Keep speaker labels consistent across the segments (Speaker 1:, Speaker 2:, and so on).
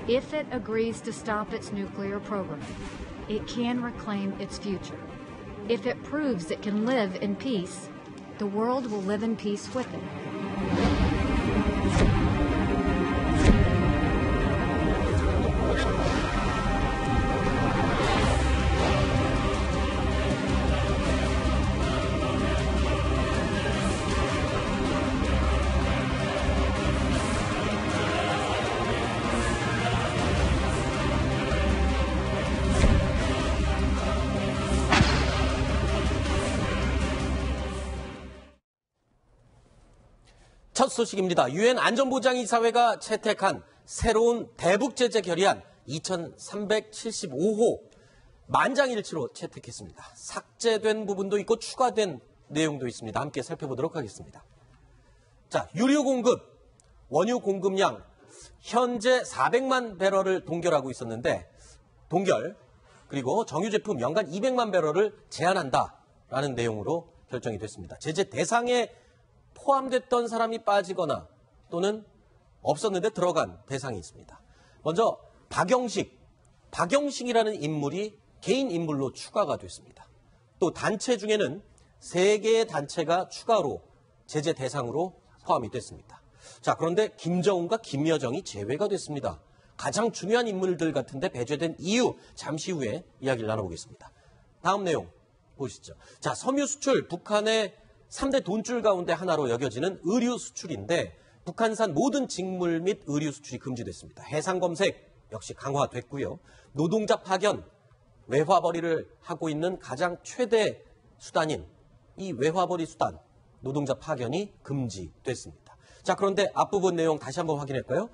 Speaker 1: If it agrees to stop its nuclear program, it can reclaim its future. If it proves it can live in peace, the world will live in peace with it.
Speaker 2: 첫 소식입니다. 유엔 안전보장이사회가 채택한 새로운 대북 제재 결의안 2375호 만장일치로 채택했습니다. 삭제된 부분도 있고 추가된 내용도 있습니다. 함께 살펴보도록 하겠습니다. 자, 유류 공급, 원유 공급량 현재 400만 배럴을 동결하고 있었는데 그리고 정유 제품 연간 200만 배럴을 제한한다라는 내용으로 결정이 됐습니다. 제재 대상에 포함됐던 사람이 빠지거나 또는 없었는데 들어간 대상이 있습니다. 먼저 박영식이라는 인물이 개인 인물로 추가가 됐습니다. 또 단체 중에는 3개의 단체가 추가로 제재 대상으로 포함이 됐습니다. 자, 그런데 김정은과 김여정이 제외가 됐습니다. 가장 중요한 인물들 같은데 배제된 이유 잠시 후에 이야기를 나눠보겠습니다. 다음 내용 보시죠. 자, 섬유 수출 북한의 3대 돈줄 가운데 하나로 여겨지는 의류 수출인데 북한산 모든 직물 및 의류 수출이 금지됐습니다. 해상 검색 역시 강화됐고요. 노동자 파견, 외화벌이를 하고 있는 가장 최대 수단인 이 외화벌이 수단, 노동자 파견이 금지됐습니다. 자, 그런데 앞부분 내용 다시 한번 확인할까요?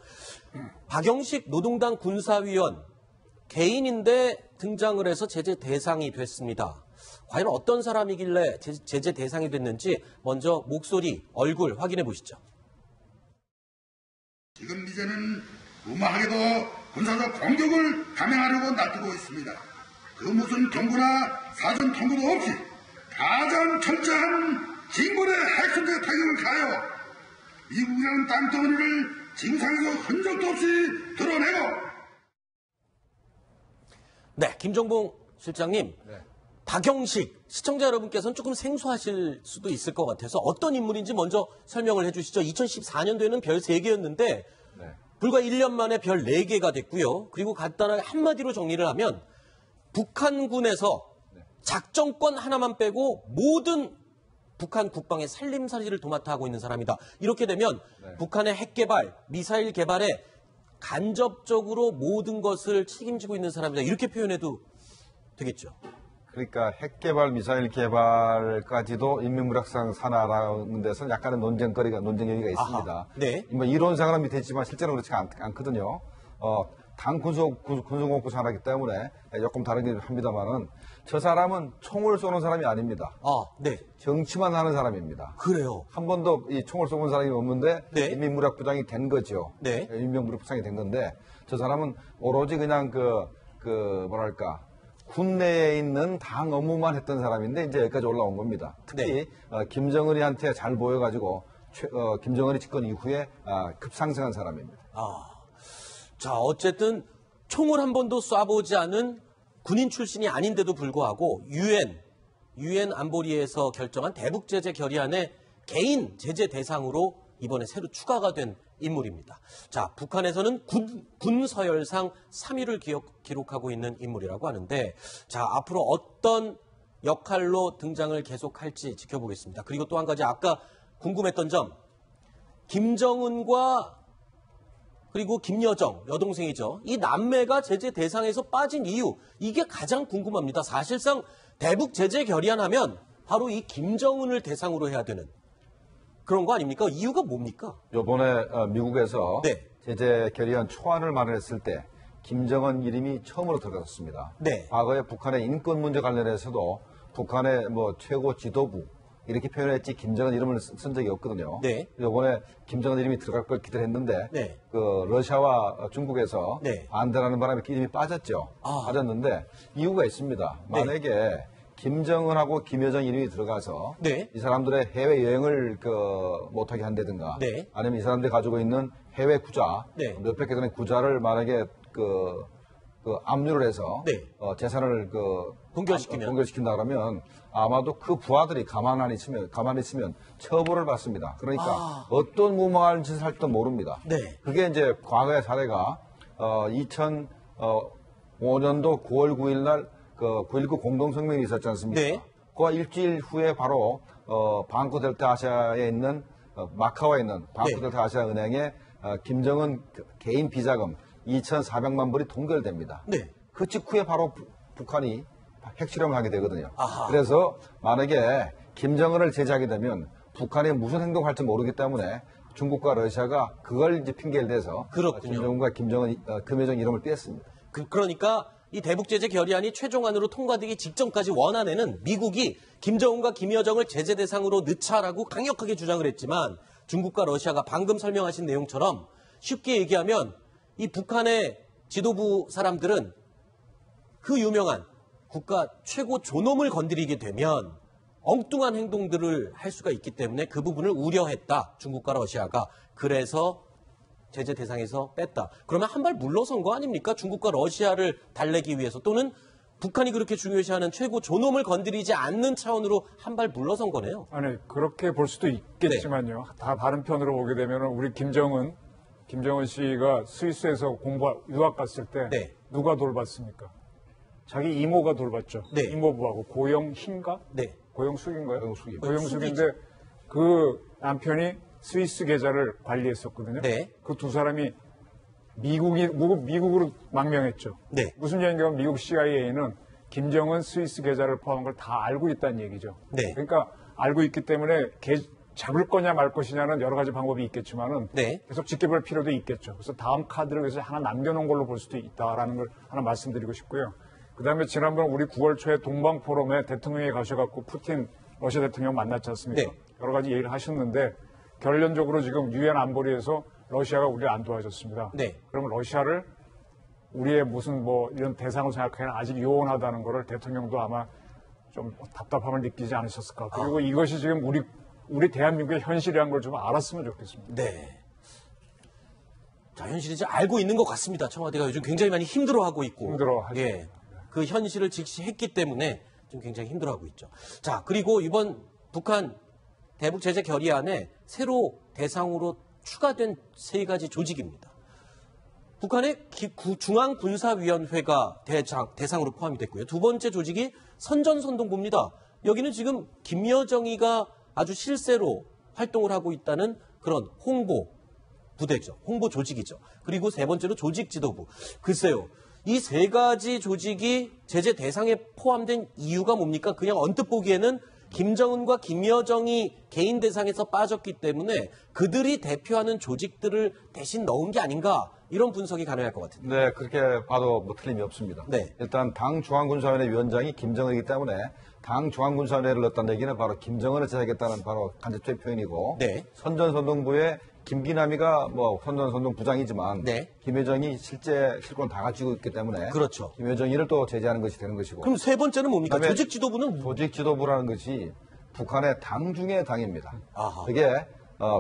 Speaker 2: 박영식 노동당 군사위원 개인인데 등장을 해서 제재 대상이 됐습니다. 과연 어떤 사람이길래 제재 대상이 됐는지 먼저 목소리, 얼굴 확인해 보시죠.
Speaker 3: 지금 이제는 무모하게도 군사적 공격을 감행하려고 놔두고 있습니다. 그 무슨 경고나 사전 통보도 없이 가장 철저한 징벌의 핵심적 타격을 가하여 미국이라는 땅덩어리를 지구상에서 흔적도 없이 드러내고.
Speaker 2: 네, 김정봉 실장님. 네. 박영식, 시청자 여러분께서는 조금 생소하실 수도 있을 것 같아서 어떤 인물인지 먼저 설명을 해주시죠. 2014년도에는 별 3개였는데 네. 불과 1년 만에 별 4개가 됐고요. 그리고 간단하게 한마디로 정리를 하면 북한군에서 작전권 하나만 빼고 모든 북한 국방의 살림살이를 도맡아 하고 있는 사람이다. 이렇게 되면 네. 북한의 핵 개발, 미사일 개발에 간접적으로 모든 것을 책임지고 있는 사람이다. 이렇게 표현해도 되겠죠.
Speaker 4: 그러니까 핵 개발, 미사일 개발까지도 인민무력상 산하라는 데서 약간의 논쟁 여기가 있습니다. 아하, 네. 뭐 이론상은 밑에있지만 실제로는 그렇지 않거든요. 당 군수공업부 산하이기 때문에 조금 다르긴 합니다만은 저 사람은 총을 쏘는 사람이 아닙니다.
Speaker 2: 네.
Speaker 4: 정치만 하는 사람입니다.
Speaker 2: 그래요.
Speaker 4: 한 번도 이 총을 쏘는 사람이 없는데
Speaker 2: 네.
Speaker 4: 인민무력부장이 된 거죠.
Speaker 2: 네.
Speaker 4: 인민무력부장이 된 건데 저 사람은 오로지 그냥 뭐랄까. 군내에 있는 당 업무만 했던 사람인데 이제 여기까지 올라온 겁니다. 특히 네. 김정은이한테 잘 보여가지고 김정은이 집권 이후에 급상승한 사람입니다.
Speaker 2: 자, 어쨌든 총을 한 번도 쏴보지 않은 군인 출신이 아닌데도 불구하고 유엔 안보리에서 결정한 대북 제재 결의안에 개인 제재 대상으로 이번에 새로 추가가 된 인물입니다. 자, 북한에서는 군 서열상 3위를 기록하고 있는 인물이라고 하는데 자, 앞으로 어떤 역할로 등장을 계속할지 지켜보겠습니다. 그리고 또 한 가지 아까 궁금했던 점, 김정은과 그리고 김여정, 여동생이죠. 이 남매가 제재 대상에서 빠진 이유, 이게 가장 궁금합니다. 사실상 대북 제재 결의안 하면 바로 이 김정은을 대상으로 해야 되는 그런 거 아닙니까? 이유가 뭡니까?
Speaker 4: 이번에 미국에서
Speaker 2: 네.
Speaker 4: 제재 결의안 초안을 마련했을 때 김정은 이름이 처음으로 들어갔습니다.
Speaker 2: 네.
Speaker 4: 과거에 북한의 인권 문제 관련해서도 북한의 최고 지도부 이렇게 표현했지 김정은 이름을 쓴 적이 없거든요.
Speaker 2: 네.
Speaker 4: 이번에 김정은 이름이 들어갈 걸 기대했는데
Speaker 2: 네.
Speaker 4: 러시아와 중국에서
Speaker 2: 네.
Speaker 4: 반대라는 바람에 이름이 빠졌죠. 빠졌는데 이유가 있습니다. 만약에
Speaker 2: 네.
Speaker 4: 김정은하고 김여정 이름이 들어가서
Speaker 2: 네.
Speaker 4: 이 사람들의 해외 여행을 못하게 한다든가
Speaker 2: 네.
Speaker 4: 아니면 이 사람들이 가지고 있는 해외 구자
Speaker 2: 네.
Speaker 4: 몇백 개 전의 구자를 만약에 압류를 해서
Speaker 2: 네.
Speaker 4: 재산을 동결시킨다 그러면 아마도 그 부하들이 가만히 있으면 처벌을 받습니다. 그러니까 어떤 무모한 짓을 할지도 모릅니다.
Speaker 2: 네.
Speaker 4: 그게 이제 과거의 사례가 2005년도 9월 9일 날 9.19 공동성명이 있었지 않습니까?
Speaker 2: 네.
Speaker 4: 그 일주일 후에 바로 방코 델타 아시아에 있는 마카오에 있는 방코 델타 아시아 은행에 김정은 개인 비자금 2,400만 불이 동결됩니다.
Speaker 2: 네.
Speaker 4: 그 직후에 바로 북한이 핵실험을 하게 되거든요.
Speaker 2: 아하.
Speaker 4: 그래서 만약에 김정은을 제재하게 되면 북한이 무슨 행동할지 모르기 때문에 중국과 러시아가 그걸 이제 핑계를 대서
Speaker 2: 그렇군요.
Speaker 4: 김정은과 김여정 이름을 뺐습니다.
Speaker 2: 그러니까 이 대북제재 결의안이 최종안으로 통과되기 직전까지 원안에는 미국이 김정은과 김여정을 제재 대상으로 넣자라고 강력하게 주장을 했지만 중국과 러시아가 방금 설명하신 내용처럼 쉽게 얘기하면 이 북한의 지도부 사람들은 그 유명한 국가 최고 존엄을 건드리게 되면 엉뚱한 행동들을 할 수가 있기 때문에 그 부분을 우려했다. 중국과 러시아가. 그래서 제재 대상에서 뺐다. 그러면 한 발 물러선 거 아닙니까? 중국과 러시아를 달래기 위해서 또는 북한이 그렇게 중요시하는 최고 존엄을 건드리지 않는 차원으로 한 발 물러선 거네요.
Speaker 5: 아니 그렇게 볼 수도 있겠지만요. 다 다른 편으로 보게 되면 우리 김정은 씨가 스위스에서 유학 갔을 때
Speaker 2: 네.
Speaker 5: 누가 돌봤습니까? 자기 이모가 돌봤죠.
Speaker 2: 네.
Speaker 5: 이모부하고 고영희인가?
Speaker 2: 네.
Speaker 5: 고영숙인가요?
Speaker 4: 고영숙이요.
Speaker 5: 고영숙인데 그 남편이 스위스 계좌를 관리했었거든요.
Speaker 2: 네.
Speaker 5: 그 두 사람이 미국으로 망명했죠.
Speaker 2: 네.
Speaker 5: 무슨 얘기냐면 미국 CIA는 김정은 스위스 계좌를 포함한 걸 다 알고 있다는 얘기죠.
Speaker 2: 네.
Speaker 5: 그러니까 알고 있기 때문에 잡을 거냐 말 것이냐는 여러 가지 방법이 있겠지만은
Speaker 2: 네.
Speaker 5: 계속 지켜볼 필요도 있겠죠. 그래서 다음 카드를 위해서 하나 남겨놓은 걸로 볼 수도 있다라는 걸 하나 말씀드리고 싶고요. 그다음에 지난번 우리 9월 초에 동방 포럼에 대통령이 가셔갖고 푸틴 러시아 대통령 만났지 않습니까?
Speaker 2: 네.
Speaker 5: 여러 가지 얘기를 하셨는데 결론적으로 지금 유엔 안보리에서 러시아가 우리를 안 도와줬습니다.
Speaker 2: 네.
Speaker 5: 그러면 러시아를 우리의 무슨 이런 대상으로 생각하기는 아직 요원하다는 거를 대통령도 아마 좀 답답함을 느끼지 않으셨을까. 그리고 이것이 지금 우리 대한민국의 현실이라는 걸 좀 알았으면 좋겠습니다.
Speaker 2: 네. 자, 현실이 이제 알고 있는 것 같습니다. 청와대가 요즘 굉장히 많이 힘들어하고 있고.
Speaker 5: 힘들어하죠.
Speaker 2: 예. 그 현실을 직시했기 때문에 좀 굉장히 힘들어하고 있죠. 자, 그리고 이번 북한 대북 제재 결의안에 새로 대상으로 추가된 3가지 조직입니다. 북한의 중앙군사위원회가 대상으로 포함이 됐고요. 두 번째 조직이 선전선동부입니다. 여기는 지금 김여정이가 아주 실세로 활동을 하고 있다는 그런 홍보 부대죠. 홍보 조직이죠. 그리고 세 번째로 조직지도부. 글쎄요. 이 3가지 조직이 제재 대상에 포함된 이유가 뭡니까? 그냥 언뜻 보기에는 김정은과 김여정이 개인 대상에서 빠졌기 때문에 그들이 대표하는 조직들을 대신 넣은 게 아닌가 이런 분석이 가능할 것 같은데.
Speaker 4: 네, 그렇게 봐도 틀림이 없습니다.
Speaker 2: 네.
Speaker 4: 일단 당 중앙군사위원회 위원장이 김정은이기 때문에 당 중앙군사위원회를 넣었다는 얘기는 바로 김정은을 제재하겠다는 바로 간접적 표현이고
Speaker 2: 네.
Speaker 4: 선전선동부에 김기남이가 선전선동 부장이지만
Speaker 2: 네.
Speaker 4: 김여정이 실제 실권 다 가지고 있기 때문에
Speaker 2: 그렇죠.
Speaker 4: 김여정이를 또 제재하는 것이 되는 것이고
Speaker 2: 그럼 세 번째는 뭡니까?
Speaker 4: 그다음에
Speaker 2: 조직지도부는
Speaker 4: 조직지도부라는 것이 북한의 당 중의 당입니다.
Speaker 2: 아하.
Speaker 4: 그게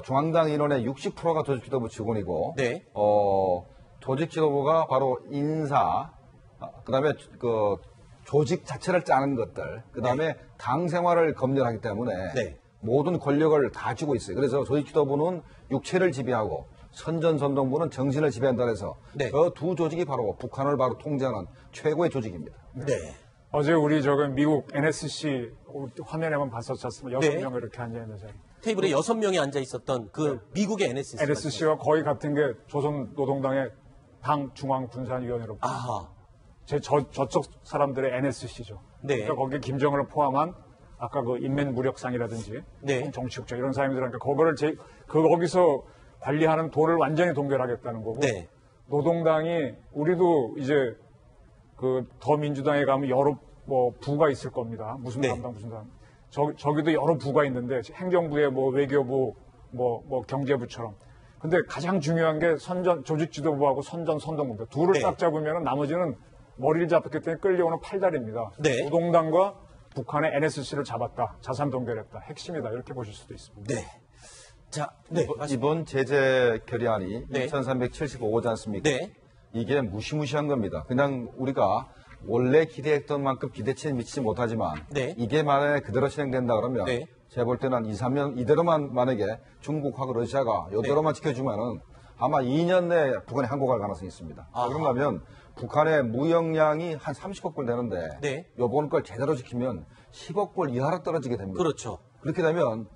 Speaker 4: 중앙당 인원의 60%가 조직지도부 직원이고
Speaker 2: 네.
Speaker 4: 조직지도부가 바로 인사, 그다음에 그 조직 자체를 짜는 것들, 그다음에 당 생활을 검열하기 때문에
Speaker 2: 네.
Speaker 4: 모든 권력을 다 쥐고 있어요. 그래서 조직지도부는 육체를 지배하고 선전선동부는 정신을 지배한다 해서
Speaker 2: 네.
Speaker 4: 그 두 조직이 바로 북한을 바로 통제하는 최고의 조직입니다.
Speaker 2: 네.
Speaker 5: 어제 우리 미국 NSC 화면에만 봤었지 않습니까? 6명 이렇게 앉아있는 자리.
Speaker 2: 테이블에 6명이 앉아 있었던 그 미국의 NSC.
Speaker 5: NSC와 거의 같은 게 조선노동당의 당 중앙군사위원회로.
Speaker 2: 아하.
Speaker 5: 저쪽 사람들의 NSC죠.
Speaker 2: 네.
Speaker 5: 그러니까 거기에 김정은을 포함한 아까 그 인민무력상이라든지
Speaker 2: 네.
Speaker 5: 정치국장 이런 사람들한테 그거를 거기서 관리하는 도를 완전히 동결하겠다는 거고.
Speaker 2: 네.
Speaker 5: 노동당이 우리도 이제 그 더민주당에 가면 여러 부가 있을 겁니다. 무슨
Speaker 2: 네.
Speaker 5: 담당 무슨 담당. 저기도 여러 부가 있는데 행정부에 외교부 경제부처럼. 근데 가장 중요한 게 조직지도부하고 선동부입니다. 둘을
Speaker 2: 네.
Speaker 5: 딱 잡으면 나머지는 머리를 잡았기 때문에 끌려오는 팔다리입니다.
Speaker 2: 네.
Speaker 5: 노동당과 북한의 NSC를 잡았다. 자산 동결했다. 핵심이다. 이렇게 보실 수도 있습니다.
Speaker 2: 네. 자, 네.
Speaker 4: 이번 제재 결의안이
Speaker 2: 네.
Speaker 4: 2375호지 않습니까?
Speaker 2: 네.
Speaker 4: 이게 무시무시한 겁니다. 그냥 우리가 원래 기대했던 만큼 기대치에 미치지 못하지만
Speaker 2: 네.
Speaker 4: 이게 만약에 그대로 진행된다 그러면
Speaker 2: 네.
Speaker 4: 제가 볼 때는 한 2, 3년 이대로만 만약에 중국하고 러시아가 이대로만 지켜주면은 아마 2년 내에 북한이 항복할 가능성이 있습니다. 그런가 하면 북한의 무역량이 한 30억 불 되는데
Speaker 2: 네.
Speaker 4: 요번 걸 제대로 지키면 10억 불 이하로 떨어지게 됩니다.
Speaker 2: 그렇죠.
Speaker 4: 그렇게 되면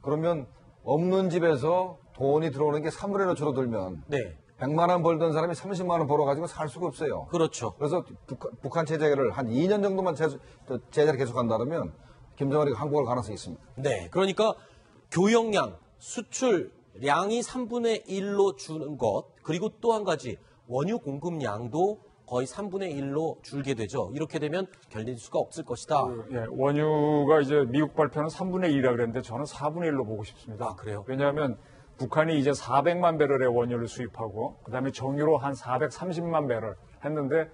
Speaker 4: 그러면 없는 집에서 돈이 들어오는 게 3분의 1로 줄어들면
Speaker 2: 네.
Speaker 4: 100만 원 벌던 사람이 30만 원 벌어가지고 살 수가 없어요.
Speaker 2: 그렇죠.
Speaker 4: 그래서 북한 체제를 한 2년 정도만 제재를 계속한다면 김정은이 항복할 가능성이 있습니다.
Speaker 2: 네. 그러니까 교역량, 수출량이 3분의 1로 주는 것, 그리고 또 한 가지 원유 공급량도 거의 3분의 1로 줄게 되죠. 이렇게 되면 견딜 수가 없을 것이다.
Speaker 5: 원유가 이제 미국 발표는 3분의 1이라 그랬는데 저는 4분의 1로 보고 싶습니다.
Speaker 2: 아, 그래요?
Speaker 5: 왜냐하면 북한이 이제 400만 배럴의 원유를 수입하고 그다음에 정유로 한 430만 배럴 했는데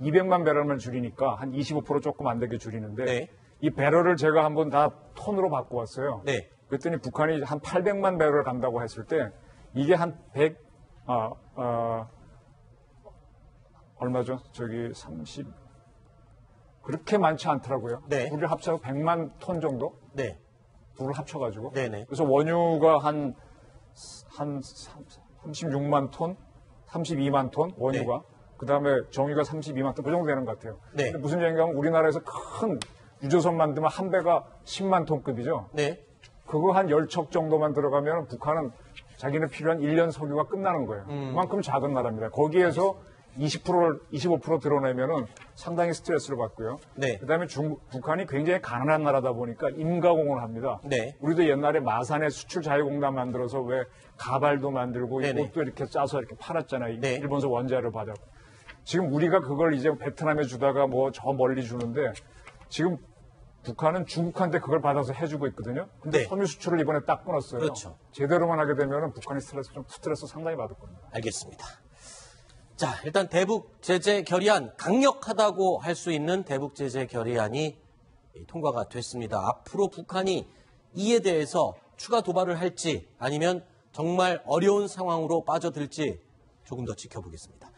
Speaker 5: 200만 배럴만 줄이니까 한 25% 조금 안 되게 줄이는데
Speaker 2: 네.
Speaker 5: 이 배럴을 제가 한번 다 톤으로 바꿔왔어요.
Speaker 2: 네.
Speaker 5: 그랬더니 북한이 한 800만 배럴 간다고 했을 때 이게 한 100, 얼마죠? 저기 30, 그렇게 많지 않더라고요.
Speaker 2: 네.
Speaker 5: 둘을 합쳐서 100만 톤 정도?
Speaker 2: 네.
Speaker 5: 둘을 합쳐가지고.
Speaker 2: 네네.
Speaker 5: 그래서 원유가 한 36만 톤? 32만 톤? 원유가.
Speaker 2: 네.
Speaker 5: 그 다음에 정유가 32만 톤? 그 정도 되는 것 같아요.
Speaker 2: 네.
Speaker 5: 근데 무슨 얘기냐면 우리나라에서 큰 유조선 만들면 한 배가 10만 톤급이죠.
Speaker 2: 네.
Speaker 5: 그거 한 10척 정도만 들어가면 북한은 자기네 필요한 1년 석유가 끝나는 거예요. 그만큼 작은 나라입니다. 거기에서 25% 드러내면은 상당히 스트레스를 받고요.
Speaker 2: 네.
Speaker 5: 그다음에 북한이 굉장히 가난한 나라다 보니까 임가공을 합니다.
Speaker 2: 네.
Speaker 5: 우리도 옛날에 마산에 수출 자유공단 만들어서 왜 가발도 만들고
Speaker 2: 네네.
Speaker 5: 옷도 이렇게 짜서 이렇게 팔았잖아요.
Speaker 2: 네.
Speaker 5: 일본서 원자를 받아. 지금 우리가 그걸 이제 베트남에 주다가 뭐 저 멀리 주는데 지금 북한은 중국한테 그걸 받아서 해주고 있거든요. 근데
Speaker 2: 네.
Speaker 5: 섬유 수출을 이번에 딱 끊었어요.
Speaker 2: 그렇죠.
Speaker 5: 제대로만 하게 되면 북한이 스트레스 상당히 받을 겁니다.
Speaker 2: 알겠습니다. 자, 일단 대북 제재 결의안 강력하다고 할 수 있는 대북 제재 결의안이 통과가 됐습니다. 앞으로 북한이 이에 대해서 추가 도발을 할지 아니면 정말 어려운 상황으로 빠져들지 조금 더 지켜보겠습니다.